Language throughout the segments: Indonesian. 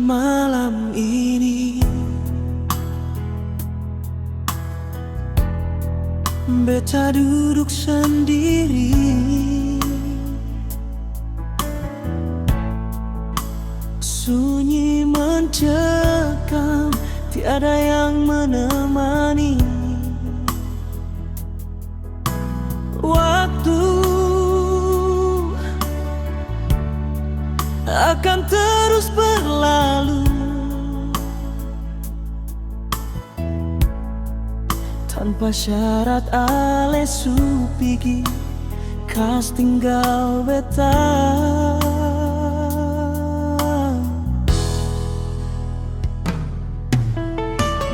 Malam ini beta duduk sendiri, sunyi mencekam, tiada yang menemani. Waktu akan terus berlalu tanpa syarat ale supigi kas tinggal beta.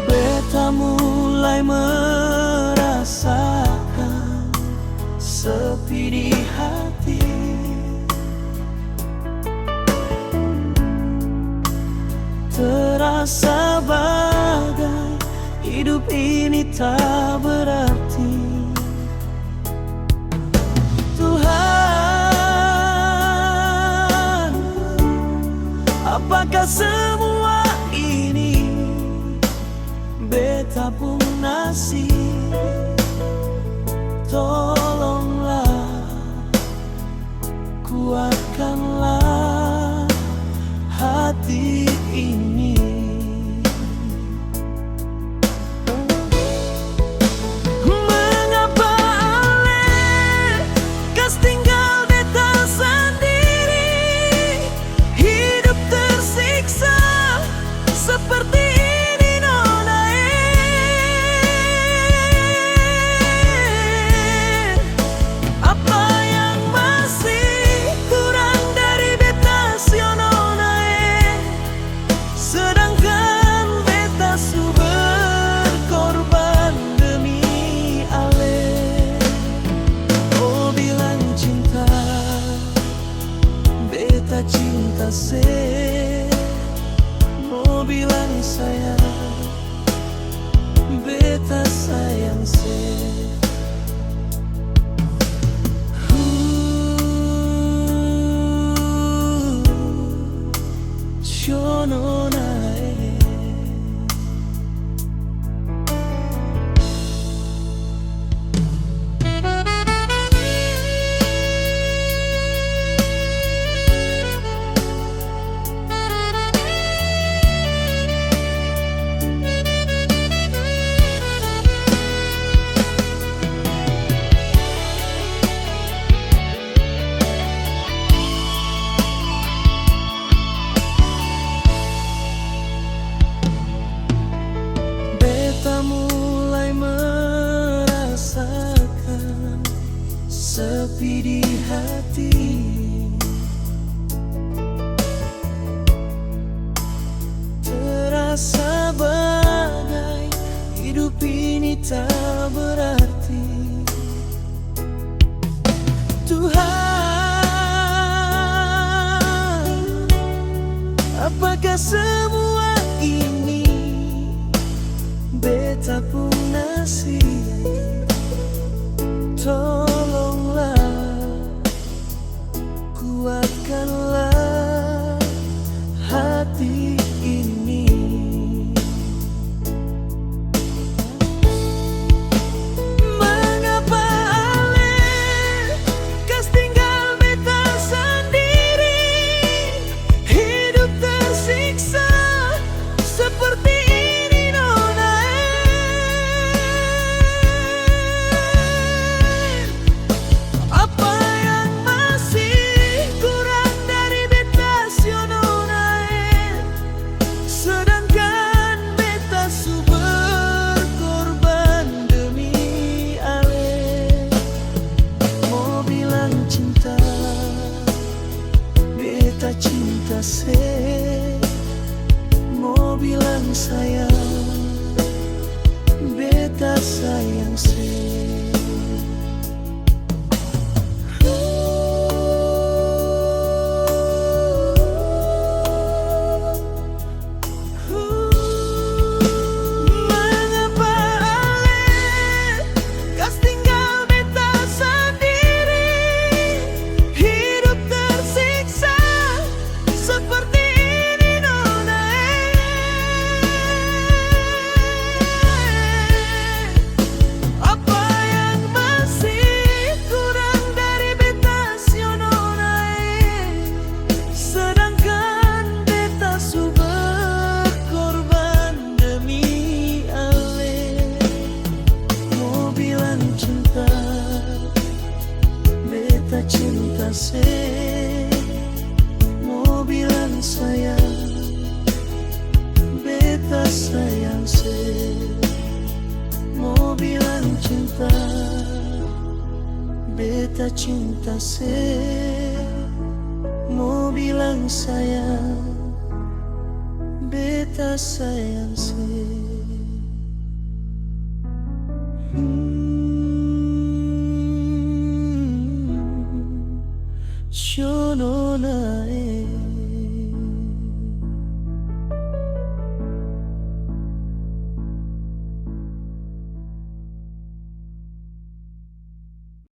Beta mulai merasakan sepi di hati. Terasa bagai hidup ini tak berarti. Tuhan, apakah semua ini beta pun nasib? Tolonglah, kuatkanlah hati ini. Mengapa ale kas tinggal beta sendiri, hidup tersiksa seperti ini nona. Apa yang masih kurang dari beta sionona, sedangkan beta su berkorban demi ale. Oh bilang cinta, beta cinta se. Oh bilang sayang, beta sayang se. Shonona. Beta mulai merasakan sepi di hati. Terasa bagai hidup ini tak berarti. Tuhan, apakah semua ini beta pun nasib? Tolonglah, kuatkanlah hati ini. Mengapa ale kas tinggal beta sendiri, hidup tersiksa beta cinta se, mau bilang sayang, beta sayang se, mau bilang cinta, beta cinta se, mau bilang sayang, beta sayang se. Shono nae